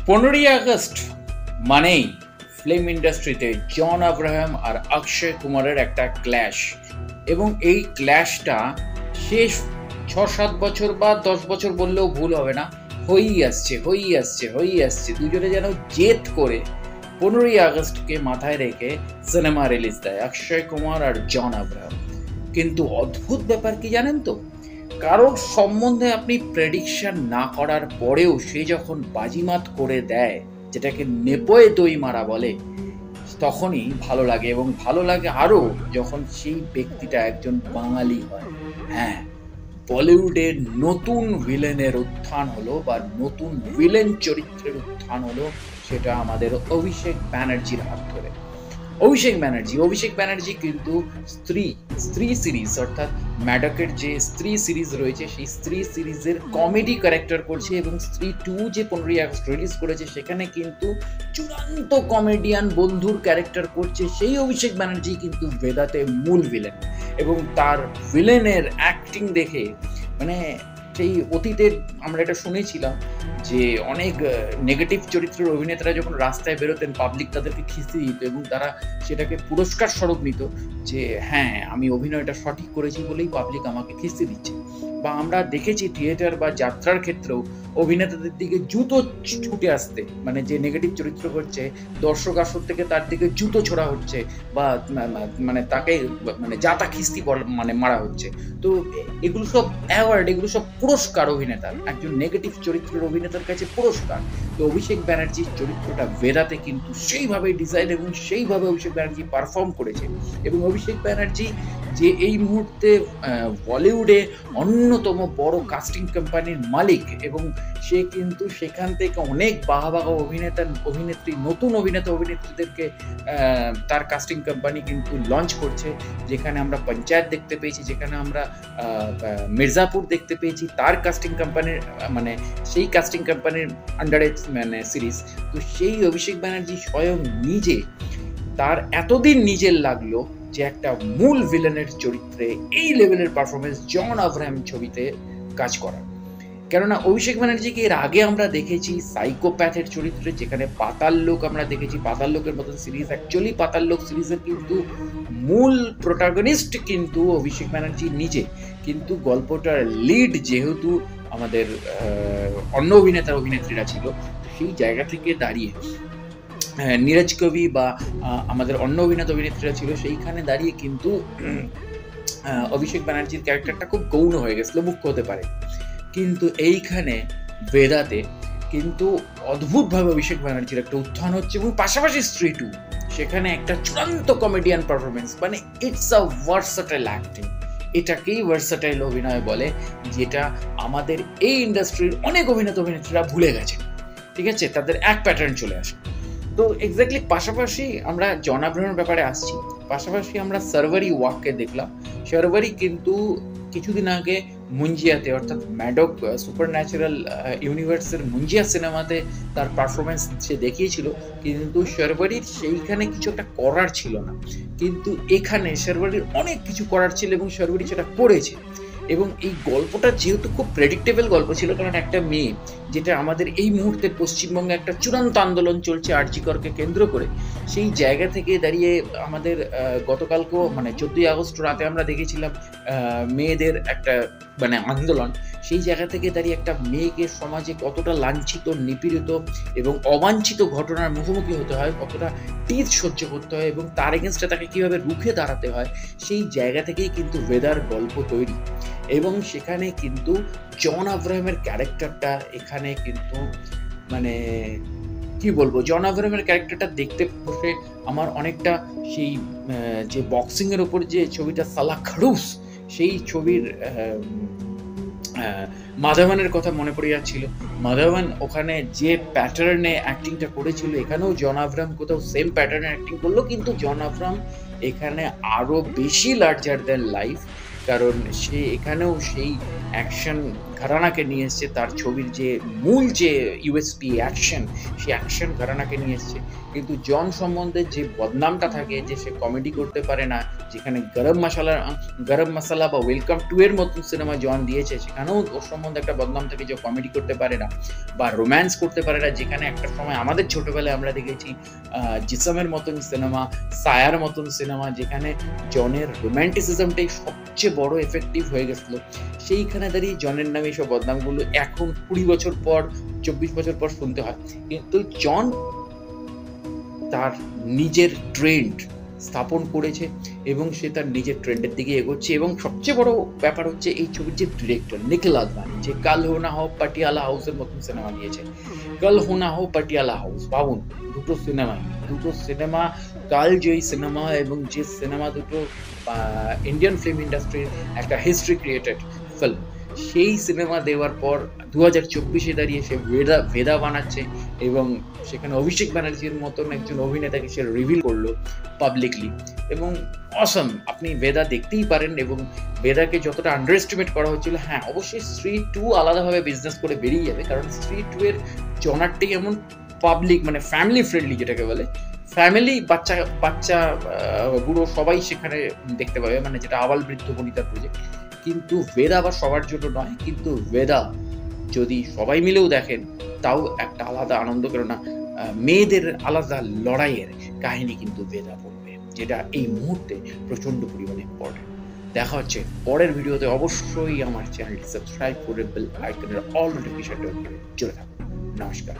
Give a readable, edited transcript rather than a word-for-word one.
15ই August মানেই film ইন্ডাস্ট্রিতে জন Abraham আর অক্ষয় কুমারের একটা ক্ল্যাশ, এবং এই ক্ল্যাশটা শেষ 6-7 বছর বা 10 বছর বললেও ভুল হবে না, হয়েই আসছে দুজনে যেন জেদ করে 15ই আগস্টকে মাথায় রেখে সিনেমা রিলিজ দেয় অক্ষয় কুমার আর জন আব্রাহাম। কিন্তু অদ্ভুত ব্যাপার কি জানেন তো, কারোর সম্বন্ধে আপনি প্রেডিকশন না করার পরেও সে যখন বাজিমাত করে দেয়, যেটাকে নেপোয়ে দই মারা বলে, তখনই ভালো লাগে। এবং ভালো লাগে আরও যখন সেই ব্যক্তিটা একজন বাঙালি হয়। হ্যাঁ, বলিউডের নতুন ভিলেনের উত্থান হলো বা নতুন ভিলেন চরিত্রের উত্থান হলো, সেটা আমাদের অভিষেক ব্যানার্জির হাত ধরে। অভিষেক ব্যানার্জি কিন্তু স্ত্রী সিরিজ, অর্থাৎ ম্যাডকের যে স্ত্রী সিরিজ রয়েছে সেই স্ত্রী সিরিজের কমেডি ক্যারেক্টার করছে, এবং স্ত্রী 2 যে 15ই আগস্ট রিলিজ করেছে সেখানে কিন্তু চূড়ান্ত কমেডিয়ান বন্ধুর ক্যারেক্টার করছে সেই অভিষেক ব্যানার্জি কিন্তু বেদাতে মূল ভিলেন। এবং তার ভিলেনের অ্যাক্টিং দেখে, মানে সেই অতীতের আমরা এটা শুনেছিলাম যে অনেক নেগেটিভ চরিত্রের অভিনেতারা যখন রাস্তায় বেরোতেন, পাবলিক তাদেরকে খিস্তি দিত এবং তারা সেটাকে পুরস্কার স্বরূপ নিত যে হ্যাঁ, আমি অভিনয়টা সঠিক করেছি বলেই পাবলিক আমাকে খিস্তি দিচ্ছে। বা আমরা দেখেছি থিয়েটার বা যাত্রার ক্ষেত্রেও অভিনেতাদের দিকে জুতো ছুটে আসতে, মানে যে নেগেটিভ চরিত্র করছে দর্শক আসর থেকে তার দিকে জুতো ছোড়া হচ্ছে, বা মানে তাকে মানে যাতা খিস্তি মানে মারা হচ্ছে। তো এগুলো সব অ্যাওয়ার্ড, এগুলো সব পুরস্কার অভিনেতার, একজন নেগেটিভ চরিত্রের অভিনেতার কাছে পুরস্কার। তো অভিষেক ব্যানার্জির চরিত্রটা বেদাতে কিন্তু সেইভাবেই ডিজাইন এবং সেইভাবে অভিষেক ব্যানার্জি পারফর্ম করেছে। এবং অভিষেক ব্যানার্জি যে এই মুহূর্তে বলিউডে অন্যতম বড় কাস্টিং কোম্পানির মালিক, এবং সে কিন্তু সেখান থেকে অনেক বাহবা অভিনেত্রী, নতুন অভিনেত্রীদেরকে তার কাস্টিং কোম্পানি কিন্তু লঞ্চ করছে, যেখানে আমরা পঞ্চায়েত দেখতে পেয়েছি, যেখানে আমরা মির্জাপুর দেখতে পেয়েছি তার কাস্টিং কোম্পানির, মানে সেই কাস্টিং কোম্পানির আন্ডারে মানে সিরিজ। তো সেই অভিষেক ব্যানার্জি স্বয়ং নিজে, তার এতদিন নিজের লাগলো যে একটা মূল ভিলেনের চরিত্রে এই লেভেলের পারফরমেন্স জন আব্রাহাম ছবিতে কাজ করা। কেননা অভিষেক ব্যানার্জিকে এর আগে আমরা দেখেছি সাইকোপ্যাথের চরিত্রে, যেখানে পাতাল লোক আমরা দেখেছি, পাতাল লোকের মতন সিরিজ। অ্যাকচুয়ালি পাতাল লোক সিরিজের কিন্তু মূল প্রোটাগনিস্ট কিন্তু অভিষেক ব্যানার্জি নিজে, কিন্তু গল্পটার লিড যেহেতু আমাদের অন্য অভিনেত্রীরা ছিল, সেই জায়গা থেকে দাঁড়িয়ে নীরজ কবি বা আমাদের অন্য অভিনেত্রীরা ছিল, সেইখানে দাঁড়িয়ে কিন্তু অভিষেক ব্যানার্জির ক্যারেক্টারটা খুব গৌণ হয়ে গেছিলো, মুখ্য হতে পারে। কিন্তু এইখানে বেদাতে কিন্তু অদ্ভুতভাবে অভিষেক ব্যানার্জির একটা উত্থান হচ্ছে, এবং পাশাপাশি স্ত্রী 2 সেখানে একটা চূড়ান্ত কমেডিয়ান পারফরমেন্স, মানে ইটস আ ভার্সেটাইল অ্যাক্টিং। এটাকেই ভার্সেটাইল অভিনয় বলে, যেটা আমাদের এই ইন্ডাস্ট্রির অনেক অভিনেত্রীরা ভুলে গেছে। ঠিক আছে, তাদের এক প্যাটার্ন চলে আসে। তো এক্স্যাক্টলি পাশাপাশি আমরা জন আব্রাহামের ব্যাপারে আসছি, পাশাপাশি আমরা সার্ভারি ওয়াককে দেখলাম। সার্ভারি কিন্তু কিছুদিন আগে মুঞ্জিয়াতে, অর্থাৎ ম্যাডক সুপার ন্যাচারাল ইউনিভার্সের মুঞ্জিয়া সিনেমাতে তার পারফরমেন্স সে দেখিয়েছিল, কিন্তু সার্ভারির সেইখানে কিছু একটা করার ছিল না। কিন্তু এখানে সার্ভারির অনেক কিছু করার ছিল এবং সার্ভারি সেটা করেছে। এবং এই গল্পটা যেহেতু খুব প্রেডিক্টেবল গল্প ছিল, কারণ একটা মেয়ে, যেটা আমাদের এই মুহূর্তে পশ্চিমবঙ্গে একটা চূড়ান্ত আন্দোলন চলছে আর.জি. করকে কেন্দ্র করে, সেই জায়গা থেকে দাঁড়িয়ে আমাদের গতকালকেও মানে 14ই আগস্ট রাতে আমরা দেখেছিলাম মেয়েদের একটা মানে আন্দোলন। সেই জায়গা থেকে দাঁড়িয়ে একটা মেয়েকে সমাজে কতটা লাঞ্ছিত, নিপীড়িত এবং অবাঞ্ছিত ঘটনার মুখোমুখি হতে হয়, কতটা টিজ সহ্য করতে হয় এবং তার এগেনস্টে তাকে কীভাবে রুখে দাঁড়াতে হয়, সেই জায়গা থেকেই কিন্তু বেদার গল্প তৈরি। এবং সেখানে কিন্তু জন আব্রাহামের ক্যারেক্টারটা এখানে কিন্তু মানে কি বলবো, জন আব্রাহামের ক্যারেক্টারটা দেখতে বসে আমার অনেকটা সেই যে বক্সিংয়ের ওপর যে ছবিটা সালা খড়ুস, সেই ছবির মাধবনের কথা মনে পড়ে যাচ্ছিল। মাধবন ওখানে যে প্যাটার্নে অ্যাক্টিংটা করেছিল, এখানেও জন আব্রাহাম কোথাও সেম প্যাটার্নে অ্যাক্টিং করলো, কিন্তু জন আব্রাহাম এখানে আরও বেশি লার্জার দ্যান লাইফ, কারণ সে এখানেও সেই অ্যাকশন ঘরানাকে নিয়ে এসছে, তার ছবির যে মূল যে ইউএসপি অ্যাকশন, সেই অ্যাকশন ঘরানাকে নিয়ে এসছে। কিন্তু জন সম্বন্ধে যে বদনামটা থাকে যে সে কমেডি করতে পারে না, যেখানে গরম মাসালা বা ওয়েলকাম টু এর মতন সিনেমা জন দিয়েছে, সেখানেও ওর সম্বন্ধে একটা বদনাম থাকে যে কমেডি করতে পারে না বা রোম্যান্স করতে পারে না, যেখানে একটা সময় আমাদের ছোটবেলায় আমরা দেখেছি জিসমের মতন সিনেমা, সায়ার মতন সিনেমা, যেখানে জনের রোম্যান্টিসিজমটাই সবচেয়ে বড় এফেক্টিভ হয়ে গেছিলো। সেইখানে দাঁড়িয়ে জনের নামে এইসব বদনামগুলো এখন 20 বছর পর, 24 বছর পর শুনতে হয়। কিন্তু জন তার নিজের ট্রেন্ড স্থাপন করেছে এবং সে তার নিজের ট্রেন্ডের দিকে এগোচ্ছে। এবং সবচেয়ে বড় ব্যাপার হচ্ছে এই ছবির যে ডিরেক্টর নিখিল আদবানি, যে কাল হো না হো পাটিয়ালা হাউসের মতন সিনেমা নিয়েছে। কাল হো না হো পাটিয়ালা হাউস, ভাবুন দুটো সিনেমা কালজয়ী সিনেমা, এবং যে সিনেমা দুটো ইন্ডিয়ান ফিল্ম ইন্ডাস্ট্রির একটা হিস্ট্রি ক্রিয়েটেড ফিল্ম, সেই সিনেমা দেওয়ার পর 2024-এ দাঁড়িয়ে সে ভেদা বানাচ্ছে এবং সেখানে অভিষেক ব্যানার্জির মতন একজন অভিনেতাকে সে রিভিল করলো পাবলিকলি। এবং অসম, আপনি ভেদা দেখতেই পারেন। এবং ভেদাকে যতটা আন্ডার এস্টিমেট করা হচ্ছিল, হ্যাঁ অবশ্যই স্ত্রী 2 আলাদাভাবে বিজনেস করে বেরিয়ে যাবে, কারণ স্ত্রী 2 এর জনারটাই এমন পাবলিক, মানে ফ্যামিলি ফ্রেন্ডলি, যেটাকে বলে ফ্যামিলি, বাচ্চা বুড়ো সবাই সেখানে দেখতে পাবে, মানে যেটা আবাল বৃদ্ধ বনিতার প্রজেক্ট। কিন্তু ভেদা আবার সবার জন্য নয়, কিন্তু ভেদা যদি সবাই মিলেও দেখেন তাও একটা আলাদা আনন্দ, কেননা মেয়েদের আলাদা লড়াইয়ের কাহিনী কিন্তু ভেদা বলবে, যেটা এই মুহূর্তে প্রচন্ড পরিমাণে ইম্পর্টেন্ট। দেখা হচ্ছে পরের ভিডিওতে। অবশ্যই আমার চ্যানেলটি সাবস্ক্রাইব করে বেল আইকনের অল নোটিফিকেশনটা জুড়ে থাকুন। নমস্কার।